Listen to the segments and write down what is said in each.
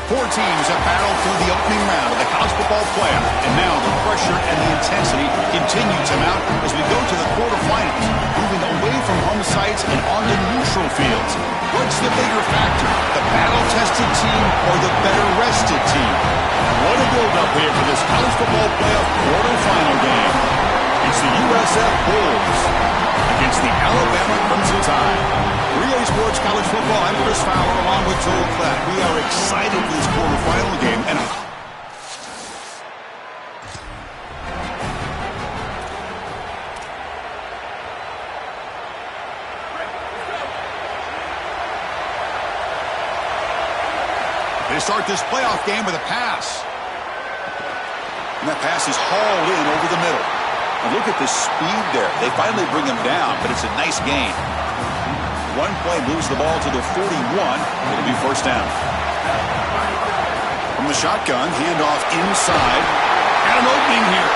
Four teams have battled through the opening round of the college football playoff, and now the pressure and the intensity continue to mount as we go to the quarterfinals, moving away from home sites and onto neutral fields. What's the bigger factor, the battle-tested team or the better-rested team? What a build-up here for this college football playoff quarterfinal game. It's the USF Bulls against the Alabama Crimson Tide. 3A Sports College Football, I'm Chris Fowler along with Joel Klatt. We are excited for this quarterfinal game. And they start this playoff game with a pass. And that pass is hauled in over the middle. And look at the speed there. They finally bring him down, but it's a nice gain. One play moves the ball to the 41. It'll be first down. From the shotgun, handoff inside. Got an opening here.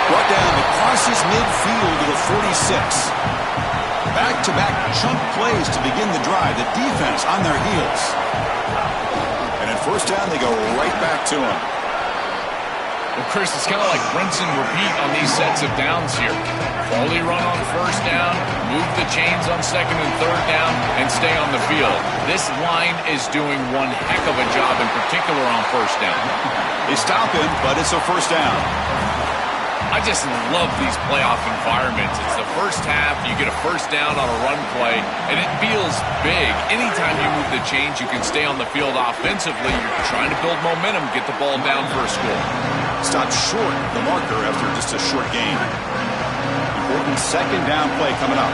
Brought down across his midfield to the 46. Back-to-back chunk plays to begin the drive. The defense on their heels. And at first down, they go right back to him. Well, Chris, it's kind of like rinse and repeat on these sets of downs here. Quality run on first down, move the chains on second and third down, and stay on the field. This line is doing one heck of a job, in particular on first down. They stop him, but it's a first down. I just love these playoff environments. It's the first half, you get a first down on a run play, and it feels big. Anytime you move the chains, you can stay on the field offensively. You're trying to build momentum, get the ball down for a score. Stopped short the marker after just a short gain. Important second down play coming up.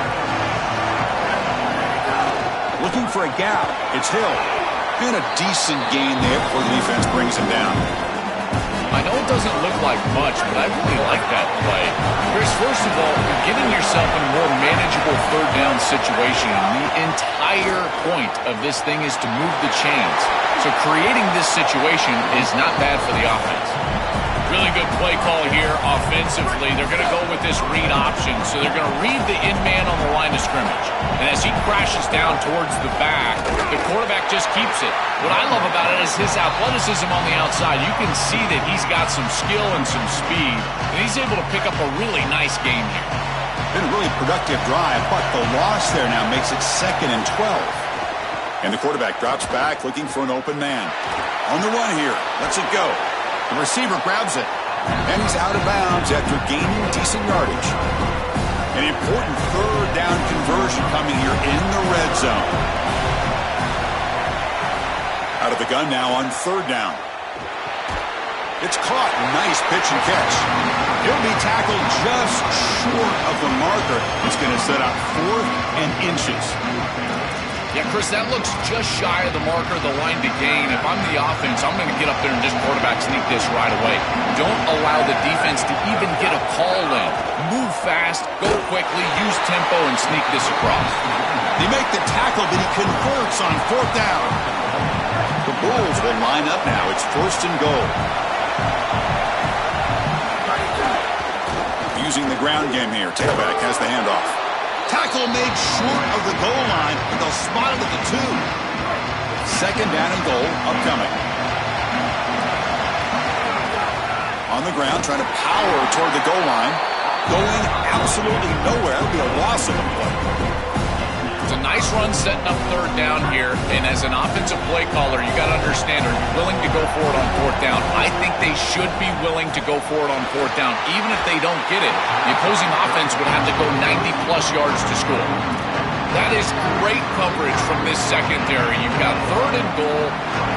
Looking for a gap. It's Hill. And a decent gain there before the defense brings him down. I know it doesn't look like much, but I really like that play. Chris, first of all, you're getting yourself in a more manageable third down situation. The entire point of this thing is to move the chains. So creating this situation is not bad for the offense. Really good play call here offensively. They're going to go with this read option. So they're going to read the in man on the line of scrimmage. And as he crashes down towards the back, the quarterback just keeps it. What I love about it is his athleticism on the outside. You can see that he's got some skill and some speed. And he's able to pick up a really nice game here. Been a really productive drive, but the loss there now makes it 2nd and 12. And the quarterback drops back looking for an open man. On the run here. Lets it go. The receiver grabs it, and he's out of bounds after gaining decent yardage. An important third down conversion coming here in the red zone. Out of the gun now on third down. It's caught. Nice pitch and catch. He'll be tackled just short of the marker. It's going to set up 4th and inches. Yeah, Chris, that looks just shy of the marker, the line to gain. If I'm the offense, I'm going to get up there and just quarterback sneak this right away. Don't allow the defense to even get a call in. Move fast, go quickly, use tempo, and sneak this across. They make the tackle, but he converts on 4th down. The Bulls will line up now. It's 1st and goal. Using the ground game here. Tailback has the handoff. Tackle made short of the goal line, but they'll spot it at the 2. 2nd down and goal upcoming. On the ground, trying to power toward the goal line. Going absolutely nowhere. It'll be a loss of a play. It's a nice run setting up third down here, and as an offensive play caller, you got to understand, are you willing to go for it on 4th down? I think they should be willing to go for it on 4th down. Even if they don't get it, the opposing offense would have to go 90-plus yards to score. That is great coverage from this secondary. You've got 3rd and goal.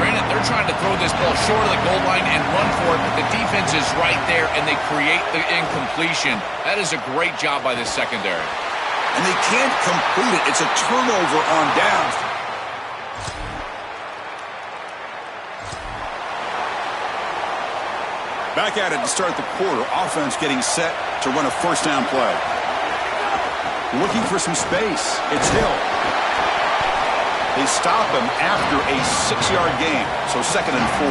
Granted, they're trying to throw this ball short of the goal line and run for it, but the defense is right there, and they create the incompletion. That is a great job by this secondary. And they can't complete it. It's a turnover on downs. Back at it to start the quarter. Offense getting set to run a first down play. Looking for some space. It's Hill. They stop him after a 6-yard gain. So 2nd and 4.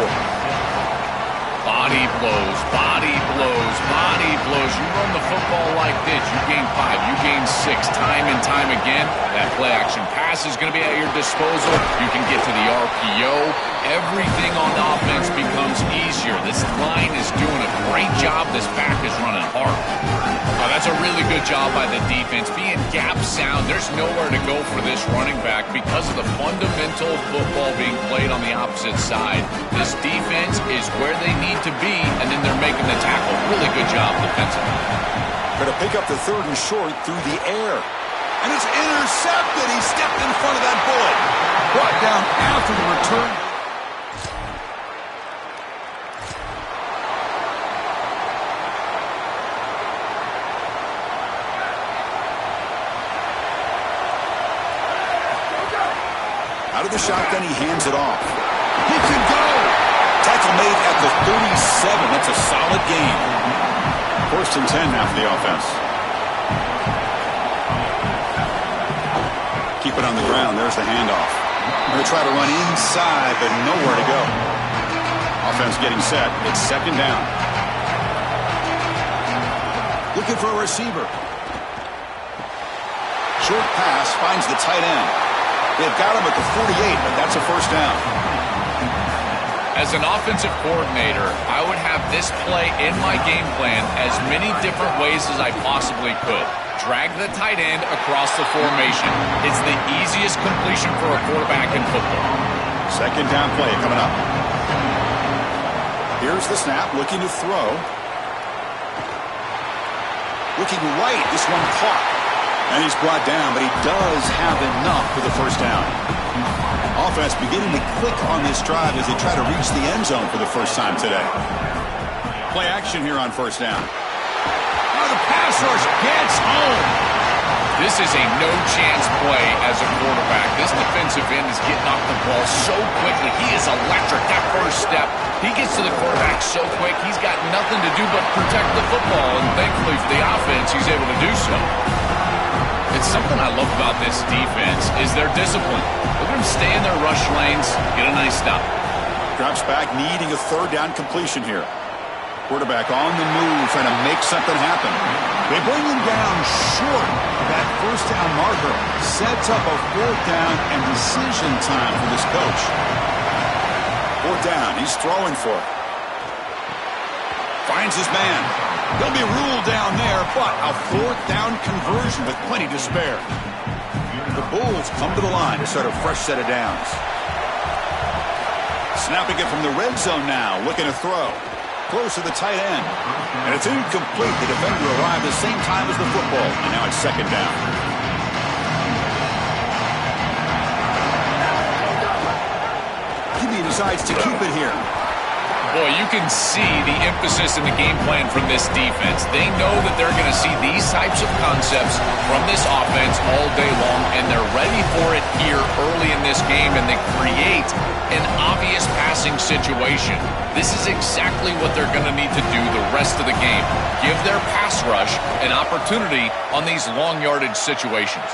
Body blows, body blows, body blows. You run the football like this, you gain 5, you gain 6, time and time again. That play action pass is going to be at your disposal. You can get to the RPO. Everything on offense becomes easier. This line is doing a great job. This back is running hard. That's a really good job by the defense. Being gap sound, there's nowhere to go for this running back because of the fundamental football being played on the opposite side. This defense is where they need to be, and then they're making the tackle. Really good job defensively. Going to pick up the 3rd and short through the air. And it's intercepted. He stepped in front of that bullet. Brought down after the return. Out of the shotgun, he hands it off. He can go. Tackle made at the 37. That's a solid gain. 1st and 10 now for the offense. Keep it on the ground. There's the handoff. Going to try to run inside, but nowhere to go. Offense getting set. It's 2nd down. Looking for a receiver. Short pass finds the tight end. They've got him at the 48, but that's a 1st down. As an offensive coordinator, I would have this play in my game plan as many different ways as I possibly could. Drag the tight end across the formation. It's the easiest completion for a quarterback in football. 2nd down play coming up. Here's the snap, looking to throw. Looking right, this one caught. And he's brought down, but he does have enough for the 1st down. Offense beginning to click on this drive as they try to reach the end zone for the first time today. Play action here on 1st down. Oh, the pass rush gets home. This is a no-chance play as a quarterback. This defensive end is getting off the ball so quickly. He is electric. That first step, he gets to the quarterback so quick, he's got nothing to do but protect the football. And thankfully for the offense, he's able to do so. It's something I love about this defense is their discipline. Look at them stay in their rush lanes, get a nice stop. Drops back, needing a 3rd down completion here. Quarterback on the move, trying to make something happen. They bring him down short. That 1st down marker sets up a 4th down and decision time for this coach. 4th down, he's throwing for it. Finds his man. He'll be ruled down there, but a 4th down conversion with plenty to spare. The Bulls come to the line to start a fresh set of downs. Snapping it from the red zone now, looking to throw. Close to the tight end. And it's incomplete. The defender arrived at the same time as the football, and now it's 2nd down. QB decides to keep it here. Boy, you can see the emphasis in the game plan from this defense. They know that they're going to see these types of concepts from this offense all day long, and they're ready for it here early in this game, and they create an obvious passing situation. This is exactly what they're going to need to do the rest of the game. Give their pass rush an opportunity on these long yardage situations.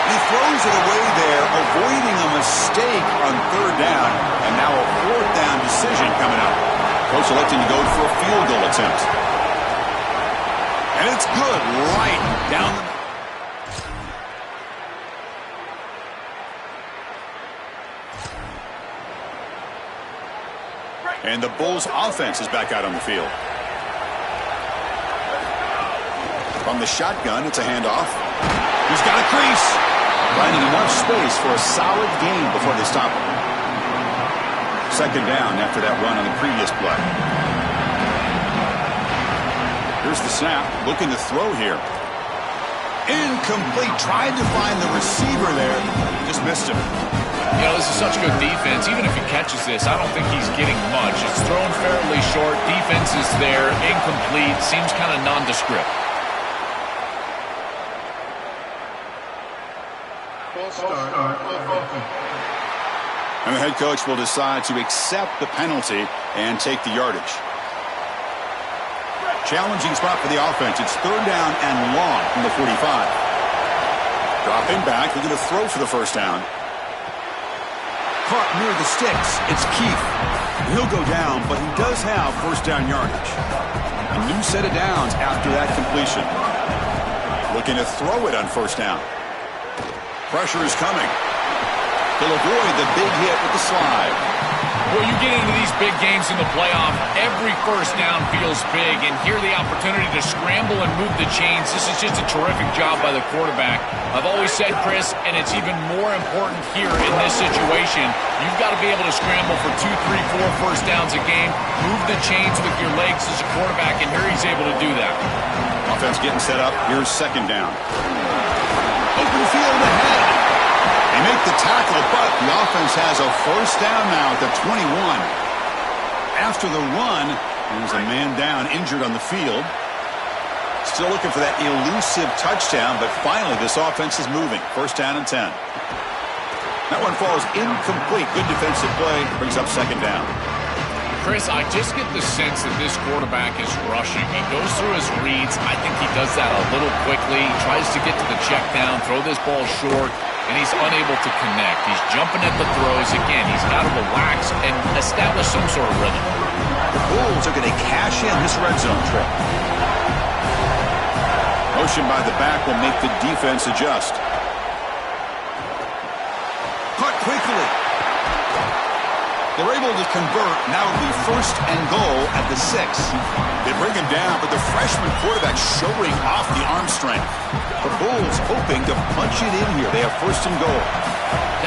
He throws it away there, avoiding a mistake on 3rd down, and now a 4th down decision coming up. Coach electing to go for a field goal attempt. And it's good, right down the... And the Bulls' offense is back out on the field. From the shotgun, it's a handoff. He's got a crease. Finding enough space for a solid gain before they stop him. 2nd down after that run on the previous play. Here's the snap. Looking to throw here. Incomplete. Tried to find the receiver there. Just missed him. You know, this is such good defense. Even if he catches this, I don't think he's getting much. It's thrown fairly short. Defense is there. Incomplete. Seems kind of nondescript. And the head coach will decide to accept the penalty and take the yardage. Challenging spot for the offense. It's 3rd down and long from the 45. Dropping back. They're going to throw for the 1st down. Caught near the sticks. It's Keith. He'll go down, but he does have first down yardage. A new set of downs after that completion. Looking to throw it on first down. Pressure is coming. He'll avoid the big hit with the slide. Well, you get into these big games in the playoff, every first down feels big, and here the opportunity to scramble and move the chains. This is just a terrific job by the quarterback. I've always said, Chris, and it's even more important here in this situation, you've got to be able to scramble for 2, 3, 4 first downs a game, move the chains with your legs as a quarterback, and here he's able to do that. Offense getting set up. Here's second down. Open field ahead. They make the tackle, but the offense has a first down now at the 21. After the run, there's a man down, injured on the field. Still looking for that elusive touchdown, but finally this offense is moving. First down and 10. That one falls incomplete. Good defensive play. Brings up second down. Chris, I just get the sense that this quarterback is rushing. He goes through his reads. I think he does that a little quickly. He tries to get to the check down, throw this ball short, and he's unable to connect. He's jumping at the throws. Again, he's got to relax and establish some sort of rhythm. The Bulls are going to cash in this red zone trip. Motion by the back will make the defense adjust. Caught quickly. They're able to convert. Now it'll be first and goal at the 6. They bring him down, but the freshman quarterback showing off the arm strength. The Bulls hoping to punch it in here. They have first and goal.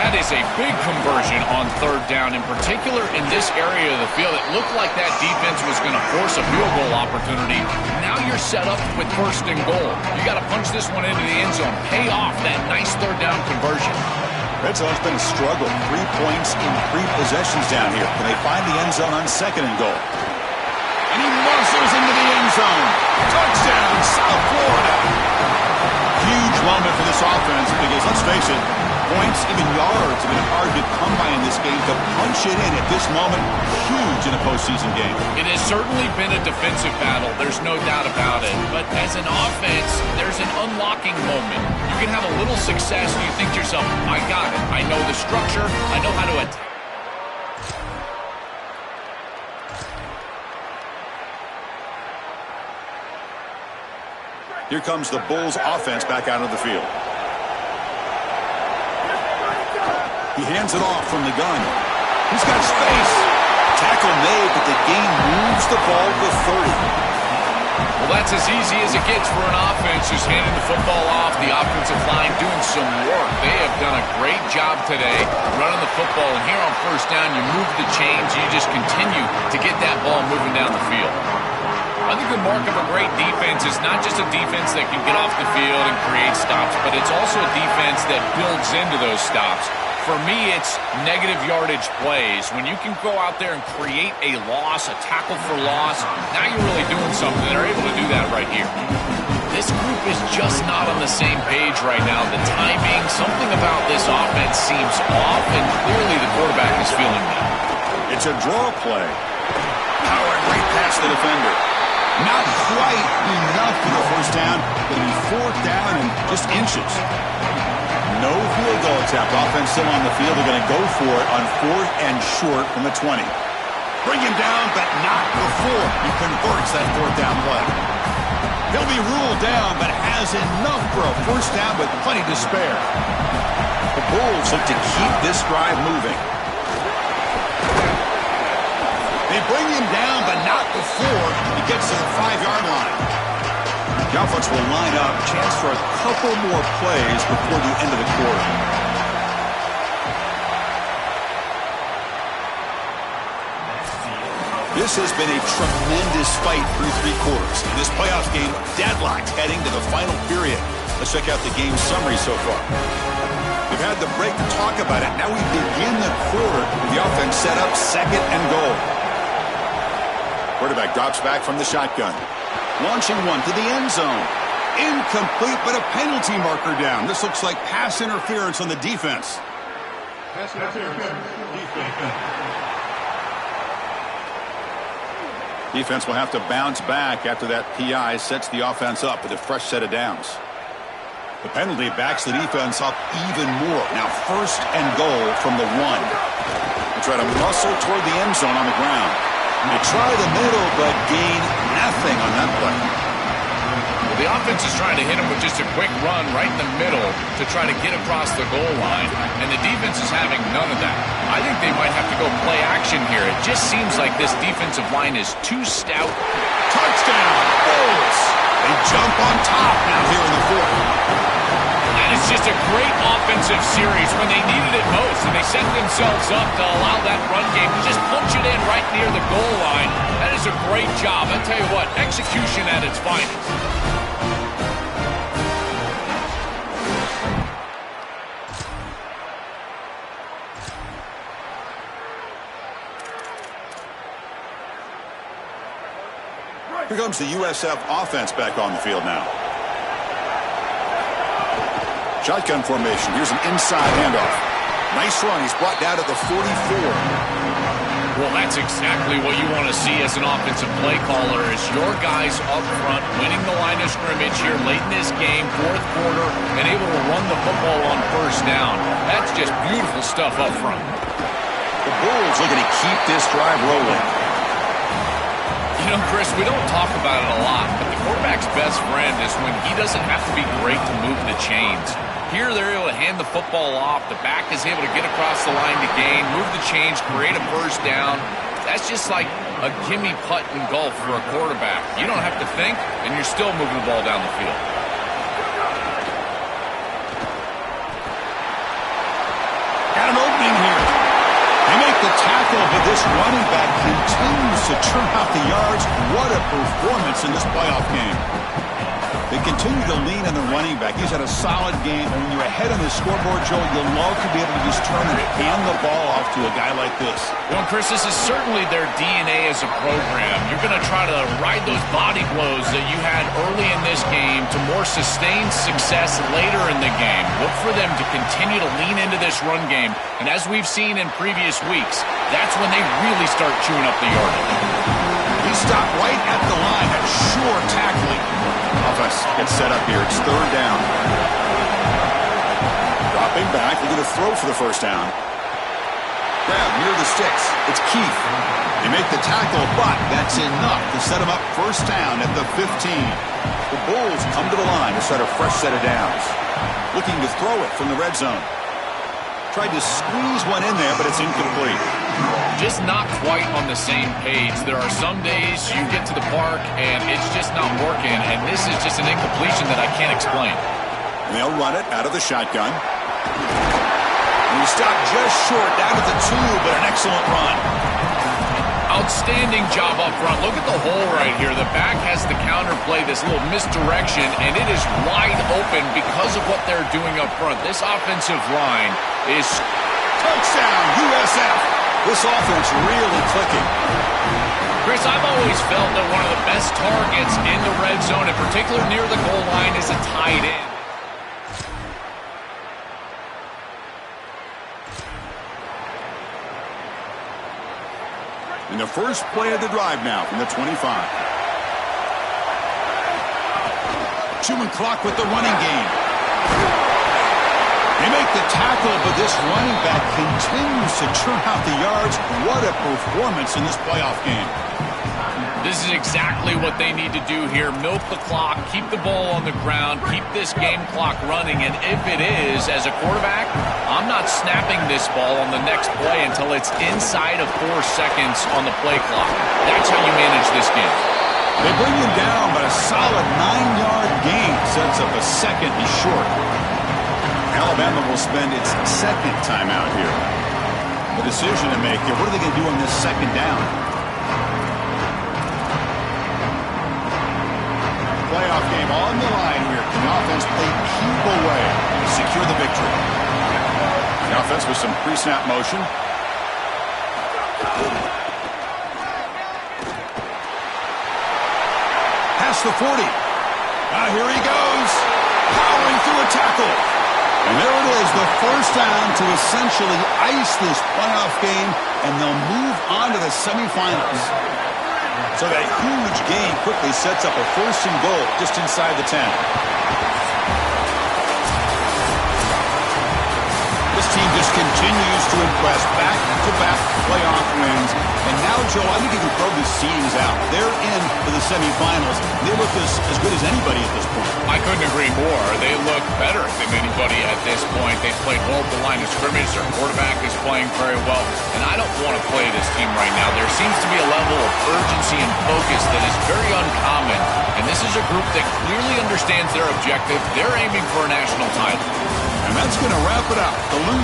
That is a big conversion on third down, in particular in this area of the field. It looked like that defense was going to force a field goal opportunity. Now you're set up with first and goal. You got to punch this one into the end zone. Pay off that nice third down conversion. Red zone's been a struggle. 3 points in 3 possessions down here. Can they find the end zone on second and goal? And he muscles into the end zone. Touchdown, South Florida. Huge moment for this offense because, let's face it, points, even yards, have been hard to come by in this game. To punch it in at this moment, huge in a postseason game. It has certainly been a defensive battle. There's no doubt about it. But as an offense, there's an unlocking moment. You can have a little success and you think to yourself, I got it. I know the structure. I know how to attack. Here comes the Bulls offense back out of the field. He hands it off from the gun. He's got space. Tackle made, but the gain moves the ball to 30. Well, that's as easy as it gets for an offense, just handing the football off. The offensive line doing some work. They have done a great job today running the football. And here on first down, you move the chains. You just continue to get that ball moving down the field. I think the mark of a great defense is not just a defense that can get off the field and create stops, but it's also a defense that builds into those stops. For me, it's negative yardage plays. When you can go out there and create a loss, a tackle for loss, now you're really doing something. They're able to do that right here. This group is just not on the same page right now. The timing, something about this offense seems off, and clearly the quarterback is feeling that. It's a draw play. Power right past the defender. Not quite enough for the first down, but it'll be fourth down and just inches. No field goal attempt. Offense still on the field. They're going to go for it on fourth and short from the 20. Bring him down, but not before he converts that fourth down play. He'll be ruled down, but has enough for a first down with plenty to spare. The Bulls look to keep this drive moving. They bring him down, but not before he gets to the 5-yard line. The offense will line up. Chance for a couple more plays before the end of the quarter. This has been a tremendous fight through 3 quarters. In this playoff game, deadlocked heading to the final period. Let's check out the game summary so far. We've had the break to talk about it. Now we begin the quarter with the offense set up second and goal. Quarterback drops back from the shotgun. Launching one to the end zone. Incomplete, but a penalty marker down. This looks like pass interference on the defense. Pass interference. Defense will have to bounce back after that PI sets the offense up with a fresh set of downs. The penalty backs the defense up even more. Now first and goal from the 1. The try to muscle toward the end zone on the ground. They try the middle, but gain nothing on that play. Well, the offense is trying to hit him with just a quick run right in the middle to try to get across the goal line, and the defense is having none of that. I think they might have to go play action here. It just seems like this defensive line is too stout. Touchdown, Bulls! They jump on top now here in the fourth. And it's just a great offensive series when they needed it most, and they set themselves up to allow that run game to just punch it in right near the goal line. That is a great job. I tell you what, execution at its finest. Here comes the USF offense back on the field now. Shotgun formation. Here's an inside handoff. Nice run. He's brought down to the 44. Well, that's exactly what you want to see as an offensive play caller, is your guys up front winning the line of scrimmage here late in this game, fourth quarter, and able to run the football on first down. That's just beautiful stuff up front. The Bulls looking to keep this drive rolling. You know, Chris, we don't talk about it a lot, but the quarterback's best friend is when he doesn't have to be great to move the chains. Here, they're able to hand the football off. The back is able to get across the line to gain, move the chains, create a first down. That's just like a gimme putt in golf for a quarterback. You don't have to think, and you're still moving the ball down the field. Got an opening here. They make the tackle, but this running back continues to churn out the yards. What a performance in this playoff game. They continue to lean on the running back. He's had a solid game. And when you're ahead on the scoreboard, Joe, you'll love to be able to just turn and hand the ball off to a guy like this. Well, Chris, this is certainly their DNA as a program. You're going to try to ride those body blows that you had early in this game to more sustained success later in the game. Look for them to continue to lean into this run game. And as we've seen in previous weeks, that's when they really start chewing up the yardage. He stopped right at the line. That's sure tackling. Offense gets set up here. It's third down. Dropping back. Look at the throw for the first down. Grab near the sticks. It's Keith. They make the tackle, but that's enough to set him up first down at the 15. The Bulls come to the line to start a fresh set of downs. Looking to throw it from the red zone. Tried to squeeze one in there, but it's incomplete. Just not quite on the same page. There are some days you get to the park and it's just not working, and this is just an incompletion that I can't explain. And they'll run it out of the shotgun. And he stopped just short, down at the 2, but an excellent run. Outstanding job up front. Look at the hole right here. The back has the counterplay, this little misdirection, and it is wide open because of what they're doing up front. This offensive line is... Touchdown, USF. This offense really clicking. Chris, I've always felt that one of the best targets in the red zone, in particular near the goal line, is a tight end. In the first play of the drive now from the 25. Chewing clock with the running game. They make the tackle, but this running back continues to churn out the yards. What a performance in this playoff game. This is exactly what they need to do here. Milk the clock, keep the ball on the ground, keep this game clock running. And if it is, as a quarterback, I'm not snapping this ball on the next play until it's inside of 4 seconds on the play clock. That's how you manage this game. They bring him down, but a solid 9-yard gain sets up a second and short. Alabama will spend its second timeout here. The decision to make here. What are they going to do on this second down? Playoff game on the line here. Can the offense play keep away to secure the victory? The offense with some pre-snap motion. Past the 40. Here he goes. Powering through a tackle. And there it is, the first down to essentially ice this playoff game, and they'll move on to the semifinals. So that huge gain quickly sets up a first and goal just inside the 10. This team just continues to impress. Back-to-back playoff wins. And now, Joe, I think you can throw the seedings out. They're in to the semifinals. They look as good as anybody at this point. I couldn't agree more. They look better than anybody at this point. They've played well at the line of scrimmage. Their quarterback is playing very well. And I don't want to play this team right now. There seems to be a level of urgency and focus that is very uncommon. And this is a group that clearly understands their objective. They're aiming for a national title. And that's going to wrap it up. The